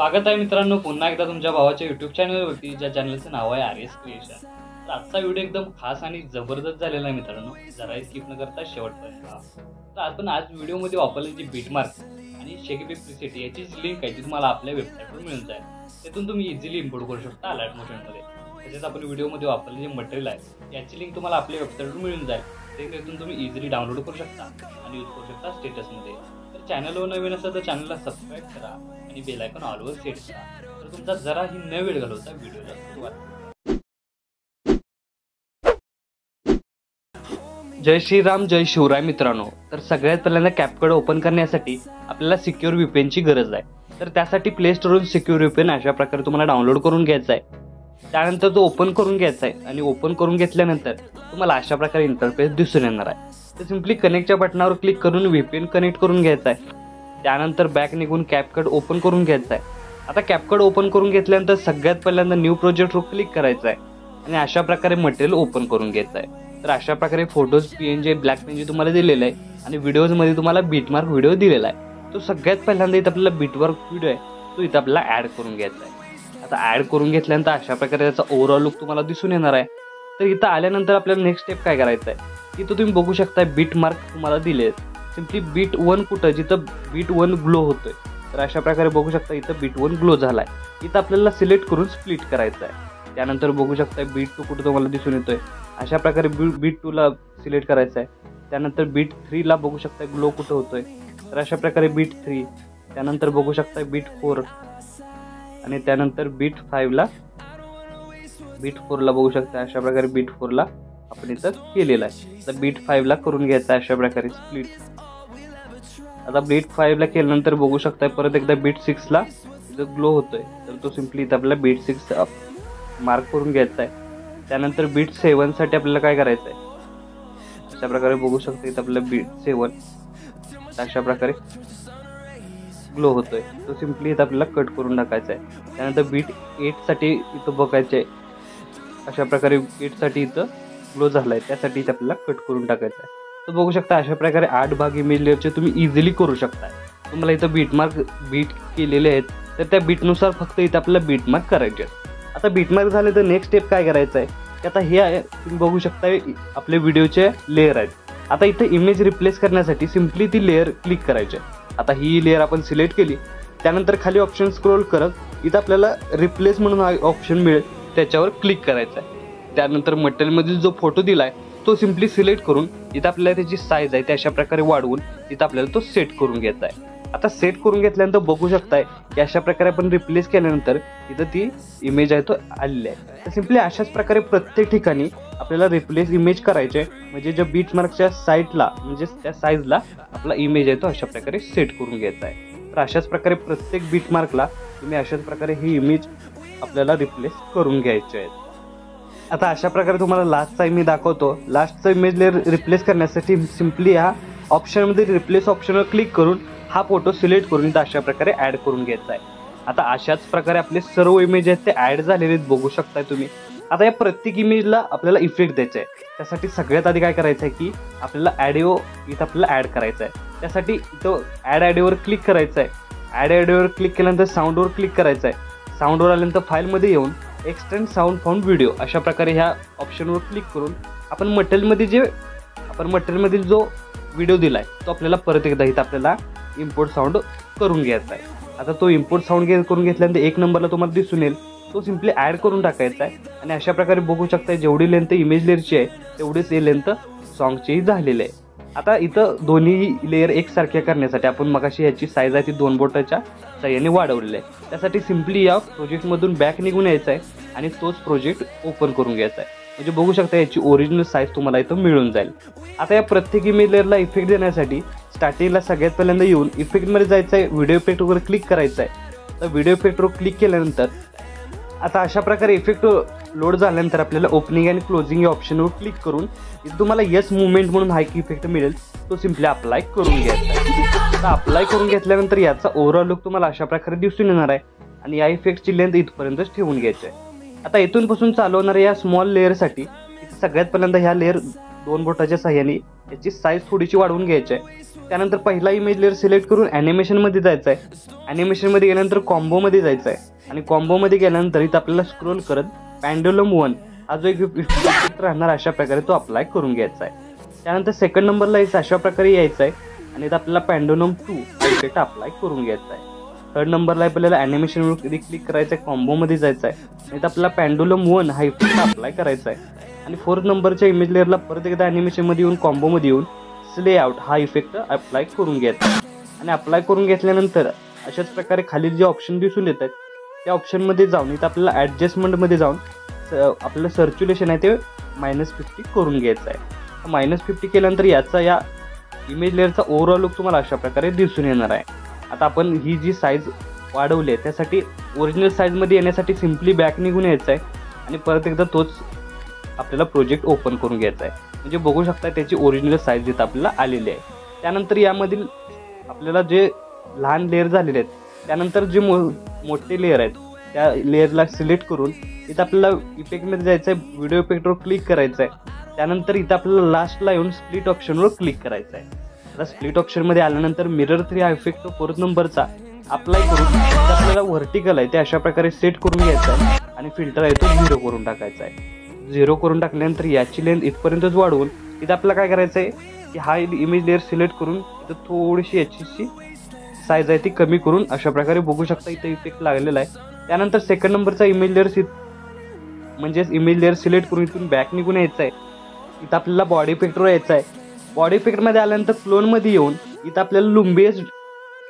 स्वागत आहे मित्रांनो पुन्हा एकदा तुमच्या भावाच्या यूट्यूब चॅनलवरती, ज्या चॅनलचं नाव आहे RS क्रिएशन। तर आजचा व्हिडिओ एकदम खास आणि जबरदस्त झालेला आहे मित्रांनो, जरा स्किप न करता शेवटपर्यंत पहा। तर आपण आज व्हिडिओमध्ये वापरलेली जी बीटमार्क आणि शेकीबी प्रीसेट याची लिंक आहे ती तुम्हाला आपल्या वेबसाईटवर मिळून जाईल। त्यातून तुम्ही इझिली इम्पोर्ट करू शकता अलर्ट मोशनमध्ये। तसेच आपण व्हिडिओमध्ये वापरलेले जे मटेरियल आहे याची लिंक तुम्हाला आपल्या वेबसाईटवर मिळून जाईल। त्यातून तुम्ही इझिली डाउनलोड करू शकता आणि यूज करू शकता स्टेटसमध्ये। तर चॅनलवर नवीन असेल तर चॅनलला सबस्क्राईब करा आणि बेल आयकॉन ऑलवर सेट करा। तर तुमचा जराही न वेळ घालवता व्हिडिओला सुरुवात करा। जय श्रीराम जय शिवराय मित्रांनो। तर सगळ्यात पहिल्यांदा कॅपकट ओपन करण्यासाठी आपल्याला सिक्युअर VPNची गरज आहे। तर त्यासाठी प्ले स्टोरवरून सिक्युअर VPN अशा प्रकारे तुम्हाला डाउनलोड करून घ्यायचा आहे। त्यानंतर तो ओपन करून घ्यायचा आहे आणि ओपन करून घेतल्यानंतर तुम्हाला अशा प्रकारे इंटरफेस दिसून येणार आहे। तर सिंपली कनेक्टच्या बटनावर क्लिक करून VPN कनेक्ट करून घ्यायचा आहे। त्यानंतर बॅक निघून कॅपकट ओपन करून घ्यायचा आहे। आता कॅपकट ओपन करून घेतल्यानंतर सगळ्यात पहिल्यांदा न्यू प्रोजेक्टवर क्लिक करायचं आहे आणि अशा प्रकारे मटेरियल ओपन करून घ्यायचं आहे। तर अशा प्रकारे फोटोज PNG ब्लॅक PNG तुम्हाला दिलेला आहे आणि व्हिडिओजमध्ये तुम्हाला बीटमार्क व्हिडिओ दिलेला आहे। तो सगळ्यात पहिल्यांदा इथं आपल्याला बीटमार्क व्हिडिओ आहे तो इथं आपल्याला ॲड करून घ्यायचा आहे। आता ॲड करून घेतल्यानंतर अशा प्रकारे त्याचा ओव्हरऑल लुक तुम्हाला दिसून येणार आहे। तर इथं आल्यानंतर आपल्याला नेक्स्ट स्टेप काय करायचं आहे, इथं तुम्ही बघू शकता बीटमार्क तुम्हाला दिले आहेत। सिंपली बीट 1 कुठं जिथं बीट 1 ग्लो होतोय तर अशा प्रकारे बघू शकता इथं बीट 1 ग्लो झालाय। इथं आपल्याला सिलेक्ट करून स्प्लिट करायचं आहे। त्यानंतर बघू शकता बीट 2 कुठं तुम्हाला दिसून येतोय, अशा प्रकारे बीट 2 ला सिलेक्ट करायचं आहे। त्यानंतर बीट 3 ला बघू शकता ग्लो कुठं होतोय तर अशा प्रकारे बीट 3, त्यानंतर बघू शकता बीट 4 आणि त्यानंतर बीट 5 ला बघू शकता अशा प्रकारे बीट 4 ला आपण इथं केलेला आहे। तर बीट 5 ला करून घ्यायचा अशा प्रकारे स्प्लिट। आता बीट 5 ला केल्यानंतर बघू शकता परत एकदा बीट 6 ला इथं ग्लो होतोय तर तो सिंपली इथं आपल्याला बीट 6 मार्क करून घ्यायचा आहे। त्यानंतर बीट 7 साठी आपल्याला काय करायचं आहे, अशा प्रकारे बघू शकता इथं आपल्याला बीट 7 अशा प्रकारे ग्लो होतोय तो सिंपली इथं आपल्याला कट करून टाकायचा आहे। त्यानंतर बीट 8 साठी इथं बघायचं आहे, अशा प्रकारे 8 साठी इथं ग्लो झालाय त्यासाठी इथं आपल्याला कट करून टाकायचं आहे। तर बघू शकता अशा प्रकारे 8 भाग इमेज लेअरचे तुम्ही इझिली करू शकता। तुम्हाला इथं बीटमार्क बीट केलेले आहेत तर त्या बीटनुसार फक्त इथं आपल्याला बीटमार्क करायचे आहेत। आता बीटमार्क झाले तर नेक्स्ट स्टेप काय करायचं आहे की आता हे आहे तुम्ही बघू शकता आपले व्हिडिओचे लेअर आहेत। आता इथं इमेज रिप्लेस करण्यासाठी सिंपली ती लेअर क्लिक करायची आहे। आता ही लेअर आपण सिलेक्ट केली, त्यानंतर खाली ऑप्शन स्क्रोल करत इथं आपल्याला रिप्लेस म्हणून ऑप्शन मिळेल त्याच्यावर क्लिक करायचं आहे। त्यानंतर मटेरियलमधील जो फोटो दिलाय तो सिंपली सिलेक्ट करून इथं आपल्याला त्याची साईज आहे त्या अशा प्रकारे वाढवून इथं आपल्याला तो सेट करून घ्यायचा आहे। आता सेट करून घेतल्यानंतर बघू शकताय की अशा प्रकारे आपण रिप्लेस केल्यानंतर इथं ती इमेज आहे तो आलेली आहे। तर सिंपली अशाच प्रकारे प्रत्येक ठिकाणी आपल्याला रिप्लेस इमेज करायचे, म्हणजे ज्या बीटमार्कच्या साईडला म्हणजे त्या साईजला आपला इमेज आहे तो अशा प्रकारे सेट करून घ्यायचा आहे। तर अशाच प्रकारे प्रत्येक बीटमार्कला तुम्ही अशाच प्रकारे ही इमेज आपल्याला रिप्लेस करून घ्यायचे आहेत। आता अशा प्रकारे तुम्हाला लास्टचा इमेज दाखवतो। लास्टचा इमेज लेअर रिप्लेस करण्यासाठी सिंपली ह्या ऑप्शनमध्ये रिप्लेस ऑप्शनवर क्लिक करून हा फोटो सिलेक्ट करून इथं अशा प्रकारे ॲड करून घ्यायचा आहे। आता अशाच प्रकारे आपले सर्व इमेज आहेत ते ॲड झालेले आहेत बघू शकताय तुम्ही। आता या प्रत्येक इमेजला आपल्याला इफेक्ट द्यायचा आहे। त्यासाठी सगळ्यात आधी काय करायचं आहे की आपल्याला ॲडिओ इथं आपल्याला ॲड करायचा आहे। त्यासाठी इथं ॲड ॲडिओवर क्लिक करायचं आहे। ॲड ॲडिओवर क्लिक केल्यानंतर साऊंडवर क्लिक करायचं आहे। साऊंडवर आल्यानंतर फाईलमध्ये येऊन एक्सटेंड साऊंड फाउंड व्हिडिओ अशा प्रकारे ह्या ऑप्शनवर क्लिक करून आपण मटेरियलमध्ये जो व्हिडिओ दिलाय तो आपल्याला परत एकदा इथं आपल्याला इम्पोर्ट साऊंड करून घ्यायचा आहे। आता तो इम्पोर्ट साऊंड करून घेतल्यानंतर 1 नंबरला तुम्हाला दिसून येईल तो सिंपली ॲड करून टाकायचा आहे। आणि अशा प्रकारे बघू शकता जेवढी लेंथ इमेज लेअरची आहे तेवढीच ही लेंथ सॉन्गचीही झालेली आहे। आता इथं दोन्ही लेअर एकसारख्या करण्यासाठी आपण मगाशी ह्याची साईज आहे ती 2 बोटाच्या साह्याने वाढवलेली आहे। त्यासाठी सिंपली या प्रोजेक्टमधून बॅक निघून यायचं आहे आणि तोच प्रोजेक्ट ओपन करून घ्यायचा आहे, म्हणजे बघू शकता याची ओरिजिनल साईज तुम्हाला इथं मिळून जाईल। आता या प्रत्येक इमेज लेअरला इफेक्ट देण्यासाठी स्टार्टिंगला सगळ्यात पहिल्यांदा येऊन इफेक्टमध्ये जायचं आहे, व्हिडिओ इफेक्टवर क्लिक करायचं आहे। तर व्हिडिओ इफेक्टवर क्लिक केल्यानंतर आता अशा प्रकारे इफेक्ट लोड झाल्यानंतर आपल्याला ओपनिंग आणि क्लोजिंग या ऑप्शनवर क्लिक करून इथं तुम्हाला येस मुवमेंट म्हणून हा एक इफेक्ट मिळेल तो सिंपली अप्लाय करून घ्यायचा आहे। आता अप्लाय करून घेतल्यानंतर याचा ओव्हरऑल लुक तुम्हाला अशा प्रकारे दिसून येणार आहे आणि या इफेक्टची लेंथ इथपर्यंतच ठेवून घ्यायची आहे। आता इथून पासून चालू होणाऱ्या या स्मॉल लेअरसाठी इथं सगळ्यात पहिल्यांदा ह्या लेअर 2 बोटाच्या साह्याने याची साईज थोडीशी वाढवून घ्यायची आहे. त्यानंतर पहिला इमेज लेअर सिलेक्ट करून ॲनिमेशनमध्ये जायचं आहे. ॲनिमेशनमध्ये गेल्यानंतर कॉम्बोमध्ये जायचं आहे आणि कॉम्बोमध्ये गेल्यानंतर इथं आपल्याला स्क्रोल करत पेंडुलम 1 हा जो एक इफेक्ट राहणार अशा प्रकारे तो अप्लाय करून घ्यायचा आहे. त्यानंतर सेकंड नंबरला अशा प्रकारे यायचं आहे आणि इथं आपल्याला पेंडुलम 2 हा इफेक्ट अप्लाय करून घ्यायचा आहे. थर्ड नंबरला आपल्याला ॲनिमेशनवर क्लिक करायचं आहे, कॉम्बोमध्ये जायचं आहे आणि इथं आपल्याला पेंडुलम 1 हा इफेक्ट अप्लाय करायचा आहे. आणि फोर्थ नंबरच्या इमेज लेअरला परत एकदा ॲनिमेशनमध्ये येऊन कॉम्बोमध्ये येऊन स्ले आउट हा इफेक्ट अप्लाय करून घ्यायचा आहे. आणि अप्लाय करून घेतल्यानंतर अशाच प्रकारे खाली जे ऑप्शन दिसून येतात त्या ऑप्शनमध्ये जाऊन इथं आपल्याला ॲडजस्टमेंटमध्ये जाऊन आपलं सर्क्युलेशन आहे ते -50 करून घ्यायचं आहे. -50 केल्यानंतर याचा या इमेज लेअरचा ओव्हरऑल लुक तुम्हाला अशा प्रकारे दिसून येणार आहे. आता आपण ही जी साईज वाढवली आहे त्यासाठी ओरिजिनल साईजमध्ये येण्यासाठी सिम्पली बॅक निघून यायचं आहे आणि परत एकदा तोच आपल्याला प्रोजेक्ट ओपन करून घ्यायचा आहे. म्हणजे बघू शकता त्याची ओरिजिनल साईज इथं आपल्याला आलेली आहे. त्यानंतर यामधील आपल्याला जे लहान लेअर झालेले आहेत त्यानंतर जे मोठे लेअर आहेत त्या लेअरला सिलेक्ट करून इथं आपल्याला इफेक्टमध्ये जायचं आहे, व्हिडिओ इफेक्टवर क्लिक करायचं आहे. त्यानंतर इथं आपल्याला लास्टला येऊन स्प्लिट ऑप्शनवर क्लिक करायचं आहे. आता स्प्लिट ऑप्शनमध्ये आल्यानंतर मिरर 3 हा इफेक्ट फोर्थ नंबरचा अप्लाय करून आपल्याला व्हर्टिकल आहे ते अशा प्रकारे सेट करून घ्यायचा आहे आणि फिल्टर आहे तो 0 करून टाकायचा आहे. 0 करून टाकल्यानंतर याची लेंथ इथपर्यंतच वाढवून इथं आपल्याला काय करायचं आहे की हा इमेज लेअर सिलेक्ट करून इथं थोडीशी याची साईज आहे ती कमी करून अशा प्रकारे बघू शकता इथं इफेक्ट लागलेला आहे. त्यानंतर सेकंड नंबरचा इमेज लेअर सिलेक्ट करून इथून बॅक निघून यायचं आहे. इथं आपल्याला बॉडी इफेक्टवर यायचं आहे. बॉडी इफेक्टमध्ये आल्यानंतर क्लोनमध्ये येऊन इथं आपल्याला लुम्बियस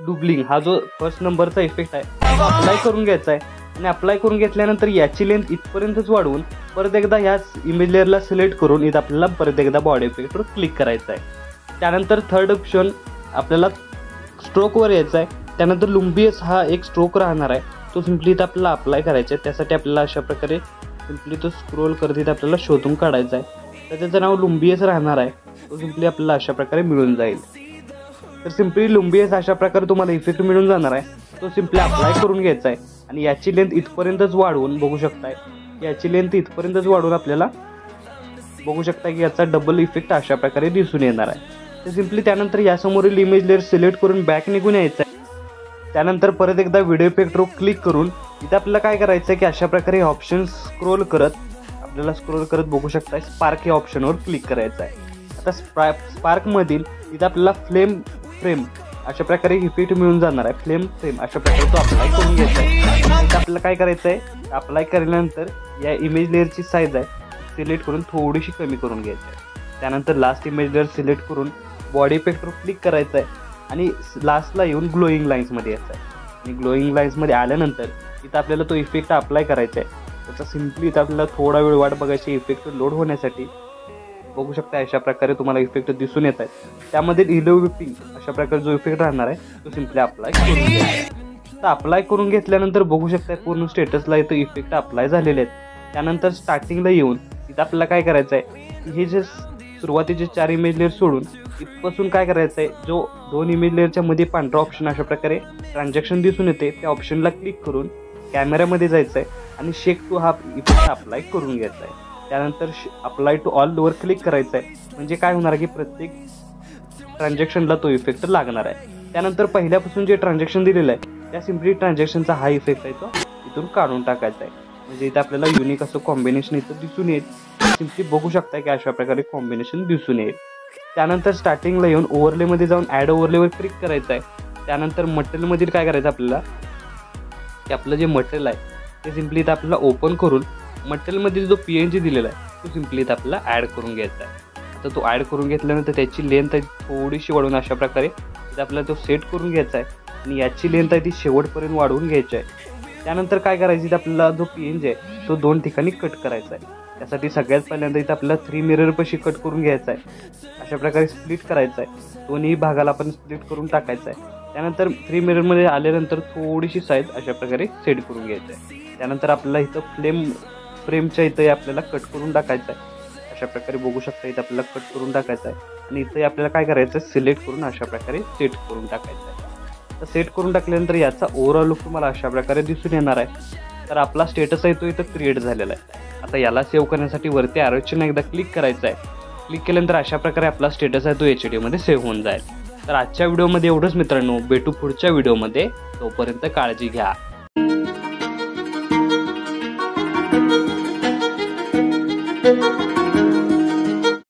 डुबलिंग हा जो फर्स्ट नंबरचा इफेक्ट आहे तो अप्लाय करून घ्यायचा आहे. आणि अप्लाय करून घेतल्यानंतर याची लेंथ इथपर्यंतच वाढवून परत एकदा ह्याच इमेज लेअरला सिलेक्ट करून इथं आपल्याला परत एकदा बॉडी इफेक्टवर क्लिक करायचं आहे. त्यानंतर थर्ड ऑप्शन आपल्याला स्ट्रोकवर यायचा आहे. त्यानंतर लुम्बियस हा एक स्ट्रोक राहणार आहे तो सिम्पली इथं आपल्याला अप्लाय करायचा आहे. त्यासाठी आपल्याला अशा प्रकारे सिम्पली तो स्क्रोल करत इथं आपल्याला शोधून काढायचा आहे. तर त्याचं नाव लुम्बियस राहणार आहे तो सिम्पली आपल्याला अशा प्रकारे मिळून जाईल. तर सिम्पली लुम्बियस अशा प्रकारे तुम्हाला इफेक्ट मिळून जाणार आहे. तो सिम्पली अप्लाय करून घ्यायचा आहे आणि याची लेंथ इथपर्यंतच वाढवून बघू शकताय याची लेंथ इथपर्यंतच वाढवून आपल्याला बघू शकता की याचा डबल इफेक्ट अशा प्रकारे दिसून येणार आहे. तर सिम्पली त्यानंतर यासमोरील इमेज लेअर सिलेक्ट करून बॅक निघून यायचं आहे. त्यानंतर परत एकदा व्हिडिओ इफेक्टवर क्लिक करून इथं आपल्याला काय करायचं आहे की अशा प्रकारे ऑप्शन स्क्रोल करत बघू शकता स्पार्क या ऑप्शनवर क्लिक करायचं आहे. आता स्पार्कमधील इथं आपल्याला फ्रेम अशा प्रकारे इफेक्ट मिळून जाणार आहे. फ्रेम अशा प्रकारे तो अप्लाय करून घ्यायचा आहे. इथं आपल्याला काय करायचं आहे अप्लाय केल्यानंतर या इमेज लेअरची साईज आहे सिलेक्ट करून थोडीशी कमी करून घ्यायची आहे. त्यानंतर लास्ट इमेज लेअर सिलेक्ट करून बॉडी इफेक्टवर क्लिक करायचं आहे आणि लास्टला येऊन ग्लोईंग लाईन्समध्ये यायचं आहे. आणि ग्लोईंग लाईन्समध्ये आल्यानंतर इथं आपल्याला तो इफेक्ट अप्लाय करायचा आहे. त्याचा सिम्पली इथं आपल्याला थोडा वेळ वाट बघायची इफेक्ट लोड होण्यासाठी. बघू शकता अशा प्रकारे तुम्हाला इफेक्ट दिसून येत आहेत. त्यामध्ये इलेव्हिटिंग अशा प्रकारे जो इफेक्ट राहणार आहे तो सिम्पली अप्लाय करून घ्यायचा. तर अप्लाय करून घेतल्यानंतर बघू शकता पूर्ण स्टेटसला इथं इफेक्ट अप्लाय झालेले आहेत. त्यानंतर स्टार्टिंगला येऊन इथं आपल्याला काय करायचं आहे की हे जे सुरुवातीचे 4 इमेज लेअर सोडून इथपासून काय करायचं आहे जो 2 इमेज लेअरच्या मध्ये पांढरा ऑप्शन अशा प्रकारे ट्रान्झॅक्शन दिसून येते त्या ऑप्शनला क्लिक करून कॅमेऱ्यामध्ये जायचं आहे आणि शेक टू हा इफेक्ट अप्लाय करून घ्यायचा आहे. त्यानंतर अप्लाय टू ऑलवर क्लिक करायचं आहे. म्हणजे काय होणार की प्रत्येक ट्रान्झॅक्शनला तो इफेक्ट लागणार आहे. त्यानंतर पहिल्यापासून जे ट्रान्झॅक्शन दिलेलं आहे त्या सिम्पली ट्रान्झॅक्शनचा हा इफेक्ट आहे तो इथून काढून टाकायचा आहे. म्हणजे इथं आपल्याला युनिक असं कॉम्बिनेशन इथं दिसून येईल. सिम्पली बघू शकता की अशा प्रकारे कॉम्बिनेशन दिसून येईल. त्यानंतर स्टार्टिंगला येऊन ओव्हरलेमध्ये जाऊन ॲड ओव्हरलेवर क्लिक करायचं आहे. त्यानंतर मटेरियलमधील काय करायचं आपल्याला की आपलं जे मटेरियल आहे ते सिम्पली इथं आपल्याला ओपन करून मटेरियलमधील जो PNG दिलेला आहे तो सिम्पली इथं आपल्याला ॲड करून घ्यायचा आहे. आता तो ॲड करून घेतल्यानंतर त्याची लेंथ आहे थोडीशी वाढवून अशा प्रकारे इथं आपल्याला तो सेट करून घ्यायचा आहे आणि याची लेंथ आहे ती शेवटपर्यंत वाढवून घ्यायची आहे. त्यानंतर काय करायचं इथं आपल्याला जो PNG आहे तो 2 ठिकाणी कट करायचा आहे. त्यासाठी सगळ्यात पहिल्यांदा इथं आपल्याला 3 मिररपाशी कट करून घ्यायचा आहे. अशा प्रकारे स्प्लिट करायचं आहे. दोन्ही भागाला आपण स्प्लिट करून टाकायचं आहे. त्यानंतर 3 मिररमध्ये आल्यानंतर थोडीशी साईज अशा प्रकारे सेट करून घ्यायचं आहे. त्यानंतर आपल्याला इथं फ्रेमच्या इथं आपल्याला कट करून टाकायचं आहे. अशा प्रकारे बघू शकता इथं आपल्याला कट करून टाकायचं आहे आणि इथं आपल्याला काय करायचं आहे सिलेक्ट करून अशा प्रकारे सेट करून टाकायचं आहे. तर सेट करून टाकल्यानंतर याचा ओव्हरऑल लुक तुम्हाला अशा प्रकारे दिसून येणार आहे. तर आपला स्टेटस आहे तो इथं क्रिएट झालेला आहे. आता याला सेव्ह करण्यासाठी वरती ॲरो चिन्ह एकदा क्लिक करायचं आहे. क्लिक केल्यानंतर अशा प्रकारे आपला स्टेटस आहे तो HD मध्ये सेव्ह होऊन जाईल. तर आजच्या व्हिडिओमध्ये एवढंच मित्रांनो. भेटू पुढच्या व्हिडिओमध्ये. तोपर्यंत काळजी घ्या.